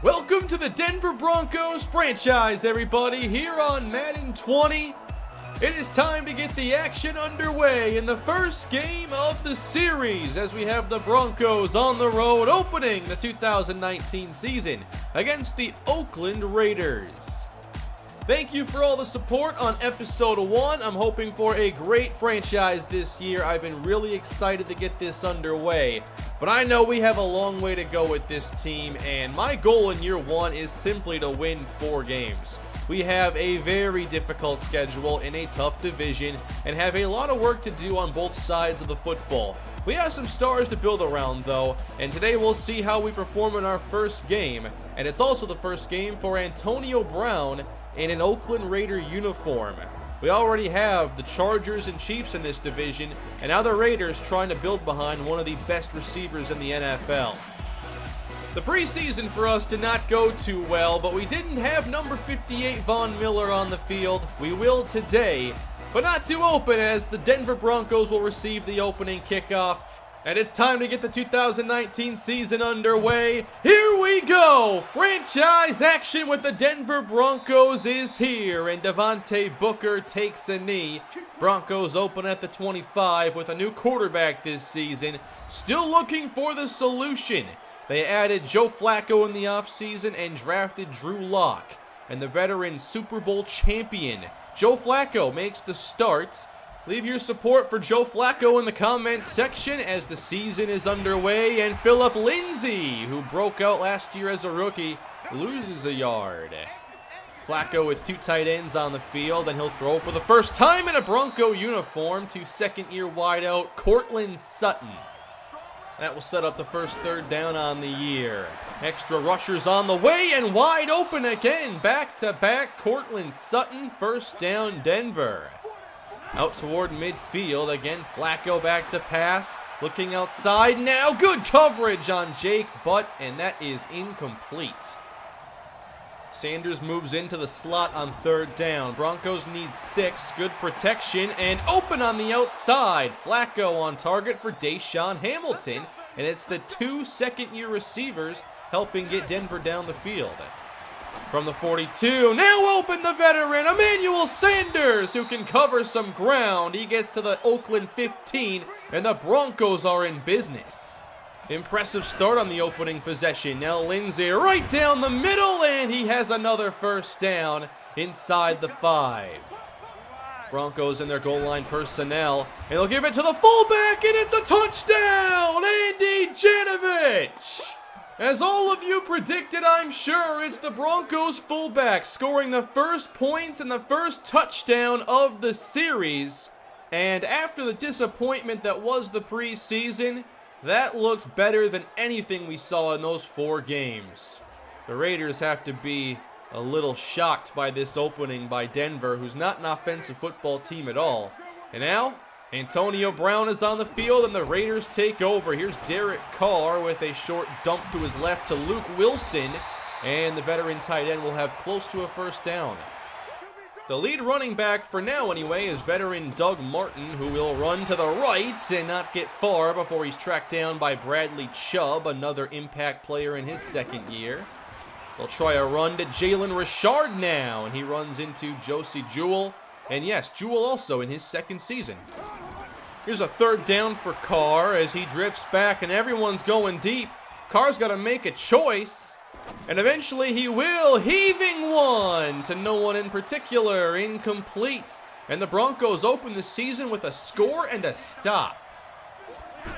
Welcome to the Denver Broncos franchise, everybody, here on Madden 20. It is time to get the action underway in the first game of the series as we have the Broncos on the road opening the 2019 season against the Oakland Raiders. Thank you for all the support on episode 1. I'm hoping for a great franchise this year. I've been really excited to get this underway, but I know we have a long way to go with this team, and my goal in year 1 is simply to win 4 games. We have a very difficult schedule in a tough division and have a lot of work to do on both sides of the football. We have some stars to build around though, and today we'll see how we perform in our first game, and it's also the first game for Antonio Brown in an Oakland Raider uniform. We already have the Chargers and Chiefs in this division, and now the Raiders trying to build behind one of the best receivers in the NFL. The preseason for us did not go too well, but we didn't have number 58 Von Miller on the field. We will today, but not too open as the Denver Broncos will receive the opening kickoff. And it's time to get the 2019 season underway. Here we go! Franchise action with the Denver Broncos is here, and Devontae Booker takes a knee. Broncos open at the 25 with a new quarterback this season. Still looking for the solution. They added Joe Flacco in the offseason and drafted Drew Lock. And the veteran Super Bowl champion, Joe Flacco, makes the start. Leave your support for Joe Flacco in the comments section as the season is underway, and Phillip Lindsay, who broke out last year as a rookie, loses a yard. Flacco with 2 tight ends on the field, and he'll throw for the first time in a Bronco uniform to second-year wideout Courtland Sutton. That will set up the first third down on the year. Extra rushers on the way and wide open again. Back-to-back Courtland Sutton, first down Denver. Out toward midfield, again Flacco back to pass, looking outside now, good coverage on Jake Butt, and that is incomplete. Sanders moves into the slot on third down. Broncos need 6, good protection, and open on the outside. Flacco on target for Deshaun Hamilton, and it's the 2 second-year receivers helping get Denver down the field. From the 42, now open the veteran, Emmanuel Sanders, who can cover some ground. He gets to the Oakland 15, and the Broncos are in business. Impressive start on the opening possession. Now Lindsay right down the middle, and he has another first down inside the 5. Broncos in their goal line personnel, and they'll give it to the fullback, and it's a touchdown! Andy Janovich! As all of you predicted, I'm sure, it's the Broncos fullback scoring the first points and the first touchdown of the series. And after the disappointment that was the preseason, that looks better than anything we saw in those 4 games. The Raiders have to be a little shocked by this opening by Denver, who's not an offensive football team at all. And now, Antonio Brown is on the field and the Raiders take over. Here's Derek Carr with a short dump to his left to Luke Wilson, and the veteran tight end will have close to a first down. The lead running back, for now anyway, is veteran Doug Martin, who will run to the right and not get far before he's tracked down by Bradley Chubb, another impact player in his second year. They'll try a run to Jalen Richard now, and he runs into Josie Jewell. And yes, Jewell also in his second season. Here's a third down for Carr as he drifts back and everyone's going deep. Carr's got to make a choice, and eventually he will. Heaving one to no one in particular, incomplete. And the Broncos open the season with a score and a stop.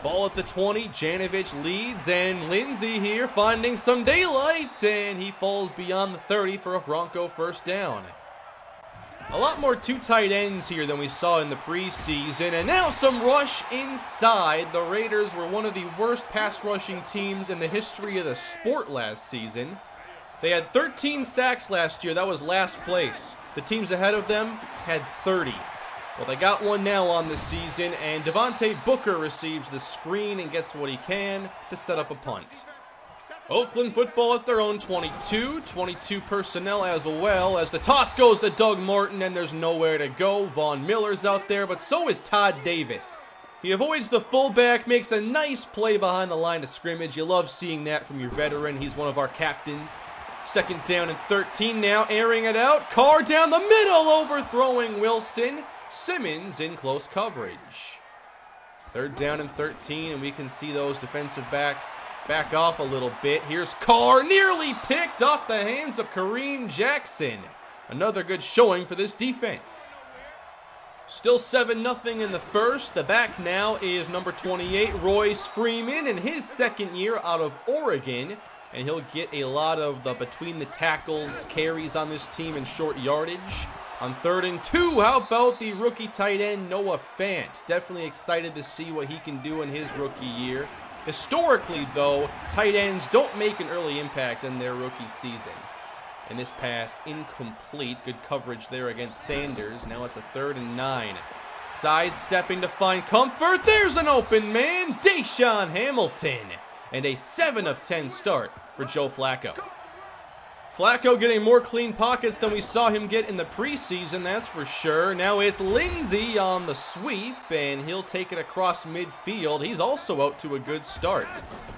Ball at the 20, Janovich leads, and Lindsay here finding some daylight, and he falls beyond the 30 for a Bronco first down. A lot more 2 tight ends here than we saw in the preseason, and now some rush inside. The Raiders were one of the worst pass rushing teams in the history of the sport last season. They had 13 sacks last year. That was last place. The teams ahead of them had 30. Well, they got one now on the season, and Devontae Booker receives the screen and gets what he can to set up a punt. Oakland football at their own 22 personnel as well, as the toss goes to Doug Martin, and there's nowhere to go. Von Miller's out there, but so is Todd Davis. He avoids the fullback, makes a nice play behind the line of scrimmage. You love seeing that from your veteran. He's one of our captains. Second down and 13 now, airing it out. Carr down the middle, overthrowing Wilson. Simmons in close coverage. Third down and 13, and we can see those defensive backs back off a little bit. Here's Carr, nearly picked off the hands of Kareem Jackson. Another good showing for this defense. Still 7-0 in the first. The back now is number 28, Royce Freeman, in his second year out of Oregon. And he'll get a lot of the between the tackles carries on this team in short yardage. On 3rd and 2, how about the rookie tight end Noah Fant? Definitely excited to see what he can do in his rookie year. Historically, though, tight ends don't make an early impact in their rookie season. And this pass incomplete. Good coverage there against Sanders. Now it's a 3rd and 9. Sidestepping to find comfort. There's an open man, Deshaun Hamilton. And a 7 of 10 start for Joe Flacco. Flacco getting more clean pockets than we saw him get in the preseason, that's for sure. Now it's Lindsey on the sweep, and he'll take it across midfield. He's also out to a good start.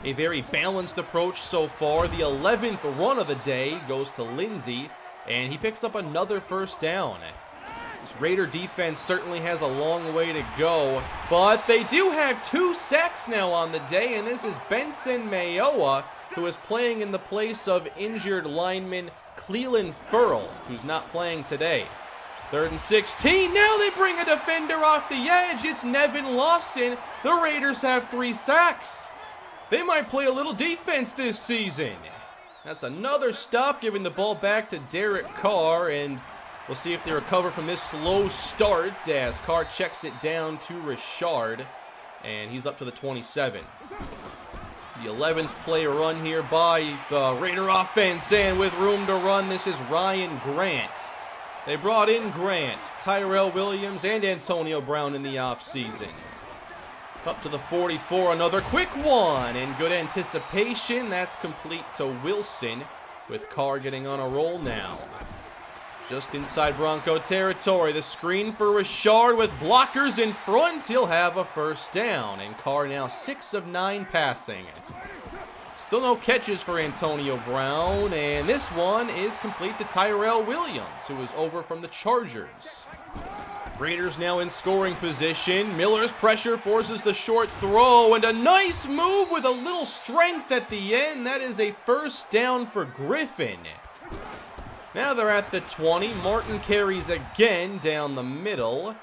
A very balanced approach so far. The 11th run of the day goes to Lindsey, and he picks up another first down. This Raider defense certainly has a long way to go, but they do have 2 sacks now on the day, and this is Benson Mayowa, who is playing in the place of injured lineman Cleland Ferrell, who's not playing today. 3rd and 16. Now they bring a defender off the edge. It's Nevin Lawson. The Raiders have 3 sacks. They might play a little defense this season. That's another stop, giving the ball back to Derek Carr, and we'll see if they recover from this slow start as Carr checks it down to Richard, and he's up to the 27. The 11th play run here by the Raider offense, and with room to run, this is Ryan Grant. They brought in Grant, Tyrell Williams, and Antonio Brown in the offseason. Up to the 44, another quick one, and good anticipation. That's complete to Wilson, with Carr getting on a roll now. Just inside Bronco territory, the screen for Richard with blockers in front. He'll have a first down, and Carr now 6 of 9 passing. Still no catches for Antonio Brown, and this one is complete to Tyrell Williams, who is over from the Chargers. Raiders now in scoring position. Miller's pressure forces the short throw, and a nice move with a little strength at the end. That is a first down for Griffin. Now they're at the 20. Martin carries again down the middle,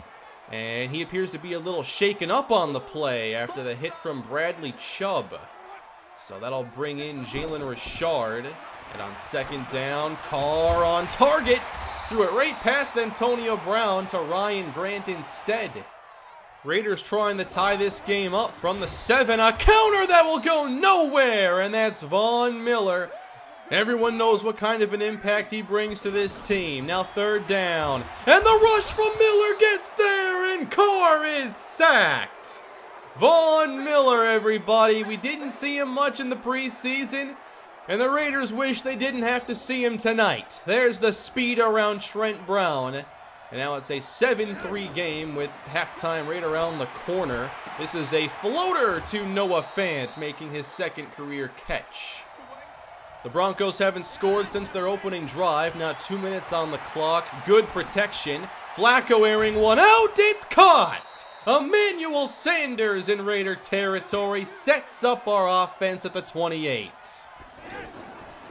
and he appears to be a little shaken up on the play after the hit from Bradley Chubb. So that'll bring in Jalen Richard. And on 2nd down, Carr on target. Threw it right past Antonio Brown to Ryan Grant instead. Raiders trying to tie this game up from the 7. A counter that will go nowhere, and that's Von Miller. Everyone knows what kind of an impact he brings to this team. Now 3rd down, and the rush from Miller gets there, and Carr is sacked. Von Miller, everybody. We didn't see him much in the preseason, and the Raiders wish they didn't have to see him tonight. There's the speed around Trent Brown, and now it's a 7-3 game with halftime right around the corner. This is a floater to Noah Fant, making his 2nd career catch. The Broncos haven't scored since their opening drive. Now 2 minutes on the clock. Good protection. Flacco airing one out. It's caught. Emmanuel Sanders in Raider territory sets up our offense at the 28.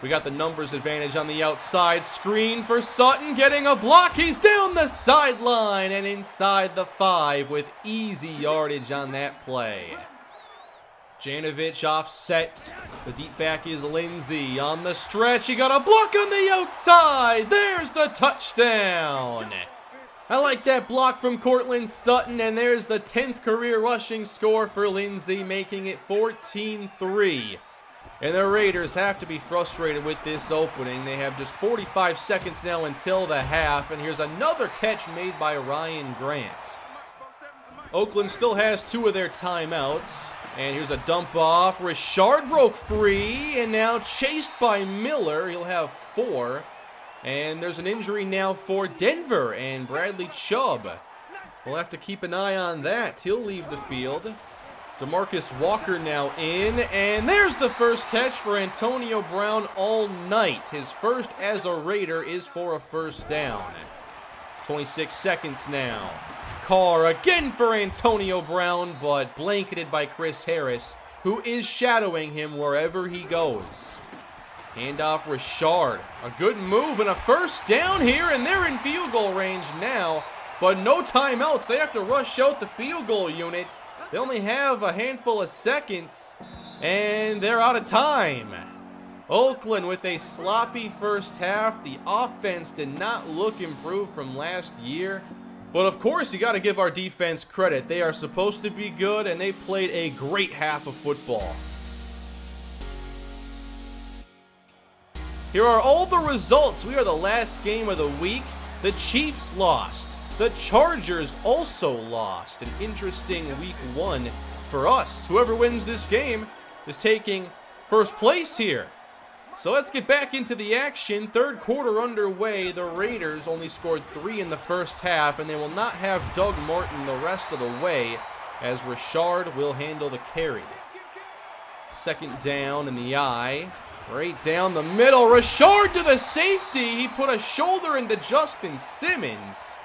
We got the numbers advantage on the outside. Screen for Sutton, getting a block. He's down the sideline and inside the 5 with easy yardage on that play. Janovich offset. The deep back is Lindsey on the stretch. He got a block on the outside. There's the touchdown. I like that block from Cortland Sutton, and there's the 10th career rushing score for Lindsey, making it 14-3. And the Raiders have to be frustrated with this opening. They have just 45 seconds now until the half, and here's another catch made by Ryan Grant. Oakland still has 2 of their timeouts. And here's a dump off. Richard broke free and now chased by Miller. He'll have 4. And there's an injury now for Denver and Bradley Chubb. We'll have to keep an eye on that. He'll leave the field. DeMarcus Walker now in, and there's the first catch for Antonio Brown all night. His first as a Raider is for a first down. 26 seconds now. Carr again for Antonio Brown, but blanketed by Chris Harris, who is shadowing him wherever he goes. Handoff Richard. A good move and a first down here, and they're in field goal range now, but no timeouts. They have to rush out the field goal unit. They only have a handful of seconds, and they're out of time. Oakland with a sloppy first half. The offense did not look improved from last year. But of course, you got to give our defense credit. They are supposed to be good, and they played a great half of football. Here are all the results. We are the last game of the week. The Chiefs lost. The Chargers also lost. An interesting week 1 for us. Whoever wins this game is taking first place here. So let's get back into the action. Third quarter underway. The Raiders only scored 3 in the first half, and they will not have Doug Martin the rest of the way, as Richard will handle the carry. Second down in the eye. Right down the middle. Richard to the safety. He put a shoulder into Justin Simmons.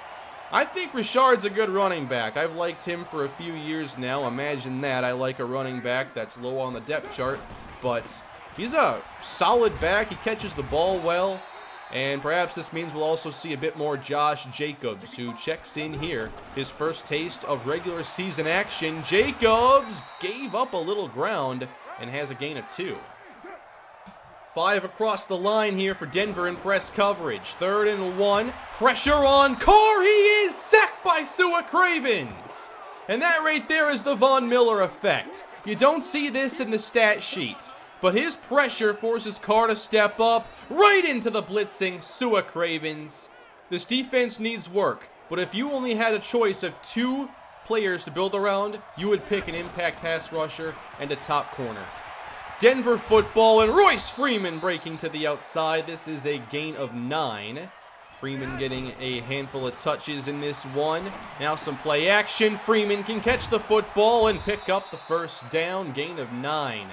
I think Richard's a good running back. I've liked him for a few years now. Imagine that. I like a running back that's low on the depth chart, but he's a solid back. He catches the ball well, and perhaps this means we'll also see a bit more Josh Jacobs, who checks in here. His first taste of regular season action. Jacobs gave up a little ground and has a gain of 2. 5 across the line here for Denver in press coverage. 3rd and 1. Pressure on Carr. He is sacked by Sua Cravens. And that right there is the Von Miller effect. You don't see this in the stat sheet, but his pressure forces Carr to step up right into the blitzing Sua Cravens. This defense needs work, but if you only had a choice of 2 players to build around, you would pick an impact pass rusher and a top corner. Denver football, and Royce Freeman breaking to the outside. This is a gain of 9. Freeman getting a handful of touches in this one. Now some play action. Freeman can catch the football and pick up the first down. Gain of 9.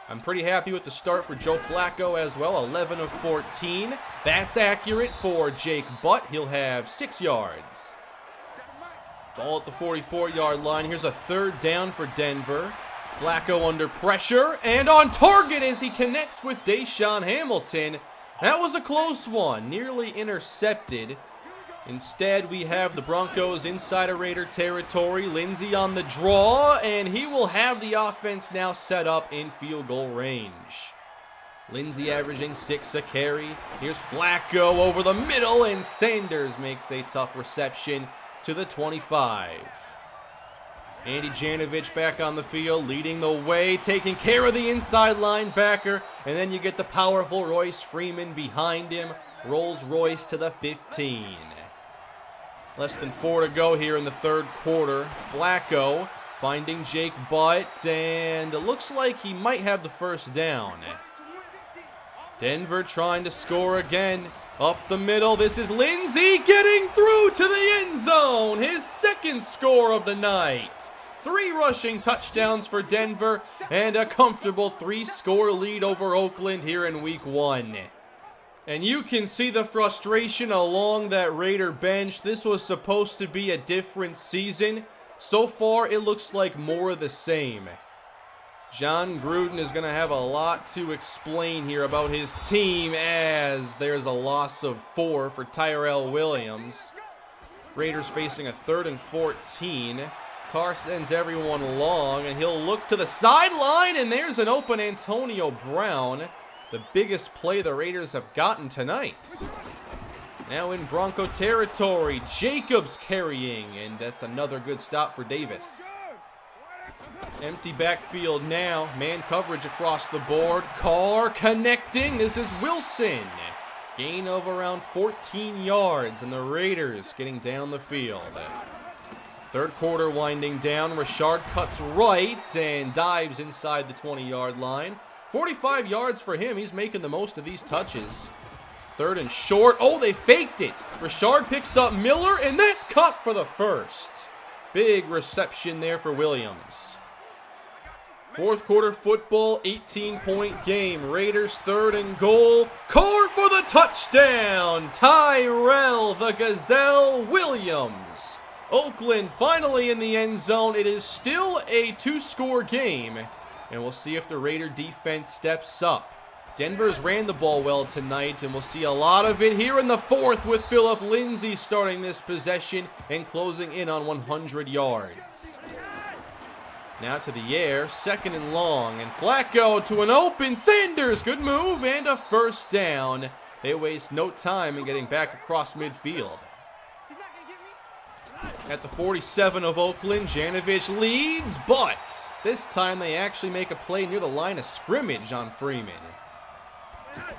I'm pretty happy with the start for Joe Flacco as well. 11 of 14. That's accurate for Jake Butt. He'll have 6 yards. Ball at the 44-yard line. Here's a 3rd down for Denver. Flacco under pressure and on target as he connects with Deshaun Hamilton. That was a close one, nearly intercepted. Instead, we have the Broncos inside of Raider territory. Lindsey on the draw, and he will have the offense now set up in field goal range. Lindsey averaging 6 a carry. Here's Flacco over the middle, and Sanders makes a tough reception to the 25. Andy Janovich back on the field, leading the way, taking care of the inside linebacker, and then you get the powerful Royce Freeman behind him, rolls Royce to the 15. Less than 4 to go here in the 3rd quarter. Flacco finding Jake Butt, and it looks like he might have the first down. Denver trying to score again. Up the middle, this is Lindsey getting through to the end zone. His 2nd score of the night. 3 rushing touchdowns for Denver and a comfortable 3-score lead over Oakland here in week 1. And you can see the frustration along that Raider bench. This was supposed to be a different season. So far, it looks like more of the same. John Gruden is going to have a lot to explain here about his team as there's a loss of 4 for Tyrell Williams. Raiders facing a 3rd and 14. Carr sends everyone long, and he'll look to the sideline, and there's an open Antonio Brown. The biggest play the Raiders have gotten tonight. Now in Bronco territory, Jacobs carrying, and that's another good stop for Davis. Empty backfield now. Man coverage across the board. Carr connecting. This is Wilson. Gain of around 14 yards, and the Raiders getting down the field. 3rd quarter winding down. Richard cuts right and dives inside the 20-yard line. 45 yards for him. He's making the most of these touches. 3rd and short. Oh, they faked it. Richard picks up Miller, and that's caught for the first. Big reception there for Williams. Fourth quarter football, 18-point game. Raiders 3rd and goal. Carr for the touchdown. Tyrell the Gazelle Williams. Oakland finally in the end zone. It is still a 2-score game. And we'll see if the Raider defense steps up. Denver's ran the ball well tonight, and we'll see a lot of it here in the fourth with Phillip Lindsay starting this possession and closing in on 100 yards. Now to the air, 2nd and long, and Flacco to an open Sanders. Good move and a first down. They waste no time in getting back across midfield. At the 47 of Oakland, Janovich leads, but this time they actually make a play near the line of scrimmage on Freeman.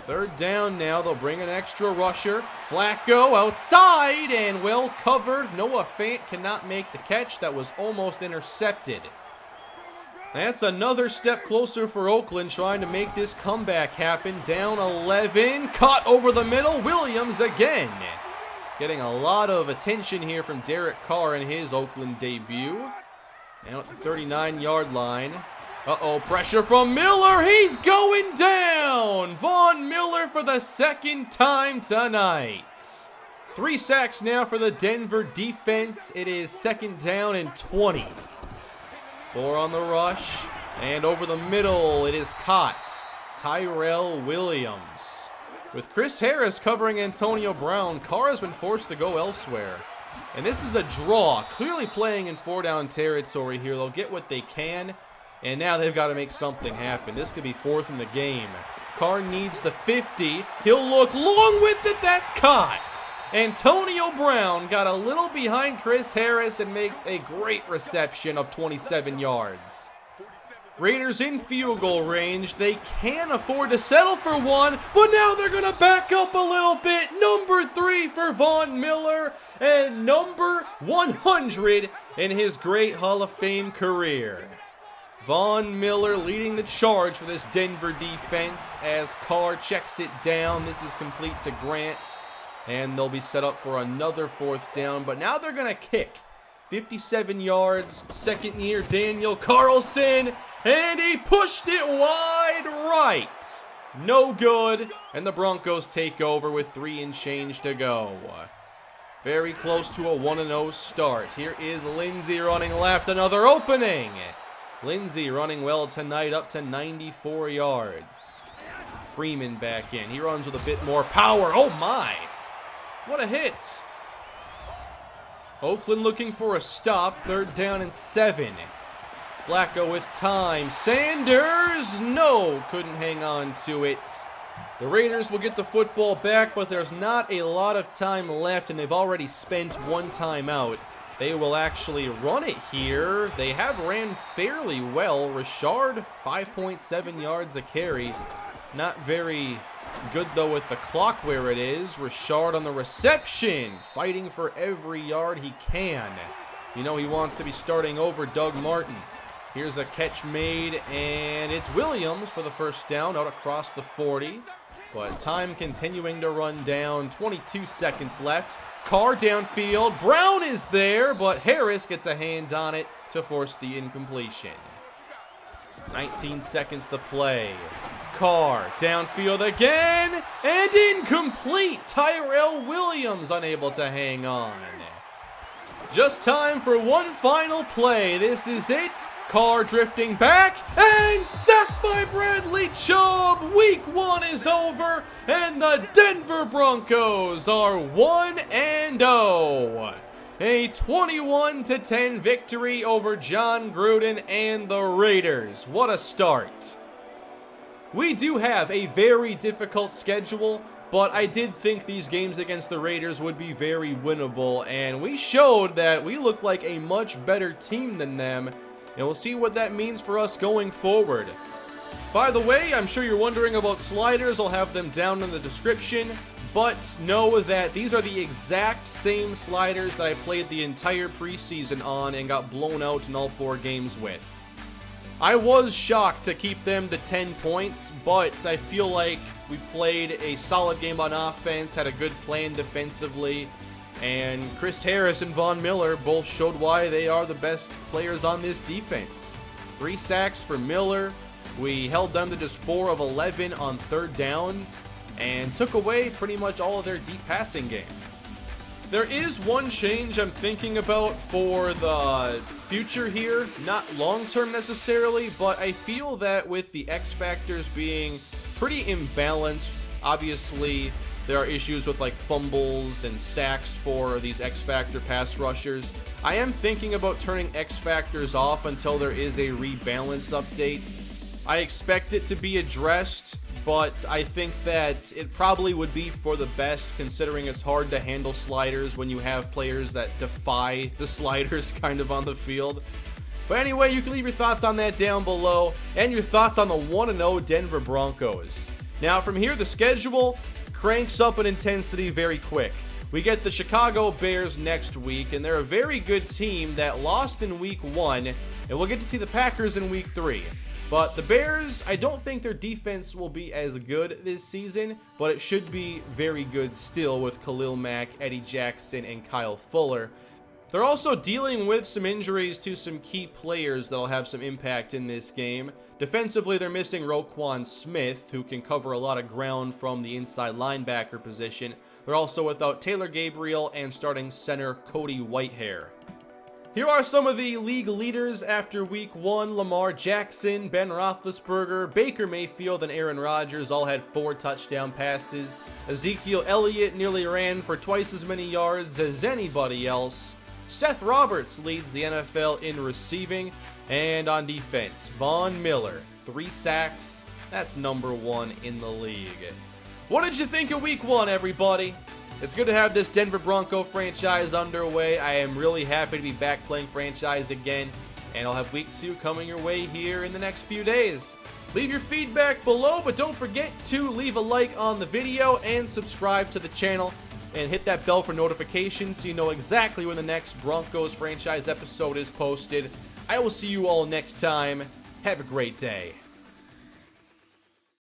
3rd down now, they'll bring an extra rusher. Flacco outside and well covered. Noah Fant cannot make the catch. That was almost intercepted. That's another step closer for Oakland trying to make this comeback happen. Down 11, caught over the middle, Williams again. Getting a lot of attention here from Derek Carr in his Oakland debut. Now at the 39-yard line. Uh-oh, pressure from Miller. He's going down. Von Miller for the 2nd time tonight. 3 sacks now for the Denver defense. It is 2nd down and 20. 4 on the rush. And over the middle, it is caught. Tyrell Williams. With Chris Harris covering Antonio Brown, Carr has been forced to go elsewhere. And this is a draw. Clearly playing in 4-down territory here. They'll get what they can. And now they've got to make something happen. This could be 4th in the game. Carr needs the 50. He'll look long with it. That's caught. Antonio Brown got a little behind Chris Harris and makes a great reception of 27 yards. Raiders in field goal range. They can afford to settle for one, but now they're going to back up a little bit. Number 3 for Von Miller and number 100 in his great Hall of Fame career. Von Miller leading the charge for this Denver defense as Carr checks it down. This is complete to Grant, and they'll be set up for another 4th down, but now they're going to kick. 57 yards, 2nd year Daniel Carlson, and he pushed it wide right. No good, and the Broncos take over with 3 and change to go. Very close to a 1-0 start. Here is Lindsay running left, another opening. Lindsay running well tonight, up to 94 yards. Freeman back in. He runs with a bit more power. Oh my! What a hit! Oakland looking for a stop. 3rd down and 7. Flacco with time. Sanders! No! Couldn't hang on to it. The Raiders will get the football back, but there's not a lot of time left, and they've already spent 1 timeout. They will actually run it here. They have ran fairly well. Richard, 5.7 yards a carry. Not very good, though, with the clock where it is. Richard on the reception, fighting for every yard he can. You know he wants to be starting over Doug Martin. Here's a catch made, and it's Williams for the 1st down out across the 40. But time continuing to run down. 22 seconds left. Carr downfield. Brown is there, but Harris gets a hand on it to force the incompletion. 19 seconds to play. Carr downfield again, and incomplete. Tyrell Williams unable to hang on. Just time for one final play. This is it. Carr drifting back, and sacked by Bradley Chubb. Week 1 is over, and the Denver Broncos are 1-0. A 21-10 victory over John Gruden and the Raiders. What a start. We do have a very difficult schedule, but I did think these games against the Raiders would be very winnable, and we showed that we look like a much better team than them. And we'll see what that means for us going forward. By the way, I'm sure you're wondering about sliders. I'll have them down in the description. But know that these are the exact same sliders that I played the entire preseason on and got blown out in all 4 games with. I was shocked to keep them to 10 points, but I feel like we played a solid game on offense, had a good plan defensively, and Chris Harris and Von Miller both showed why they are the best players on this defense. 3 sacks for Miller. We held them to just 4 of 11 on third downs and took away pretty much all of their deep passing game. There is one change I'm thinking about for the future here, not long-term necessarily, but I feel that with the X factors being pretty imbalanced, obviously there are issues with like fumbles and sacks for these X factor pass rushers. I am thinking about turning X factors off until there is a rebalance update. I expect it to be addressed, but I think that it probably would be for the best, considering it's hard to handle sliders when you have players that defy the sliders kind of on the field. But anyway, you can leave your thoughts on that down below, and your thoughts on the 1-0 Denver Broncos. Now from here, the schedule cranks up in intensity very quick. We get the Chicago Bears next week, and they're a very good team that lost in week 1, and we'll get to see the Packers in week 3. But the Bears, I don't think their defense will be as good this season, but it should be very good still with Khalil Mack, Eddie Jackson, and Kyle Fuller. They're also dealing with some injuries to some key players that'll have some impact in this game. Defensively, they're missing Roquan Smith, who can cover a lot of ground from the inside linebacker position. They're also without Taylor Gabriel and starting center Cody Whitehair. Here are some of the league leaders after week 1. Lamar Jackson, Ben Roethlisberger, Baker Mayfield, and Aaron Rodgers all had 4 touchdown passes. Ezekiel Elliott nearly ran for twice as many yards as anybody else. Seth Roberts leads the NFL in receiving. And on defense, Von Miller, 3 sacks. That's number 1 in the league. What did you think of week 1, everybody? It's good to have this Denver Bronco franchise underway. I am really happy to be back playing franchise again, and I'll have week 2 coming your way here in the next few days. Leave your feedback below, but don't forget to leave a like on the video and subscribe to the channel, and hit that bell for notifications so you know exactly when the next Broncos franchise episode is posted. I will see you all next time. Have a great day.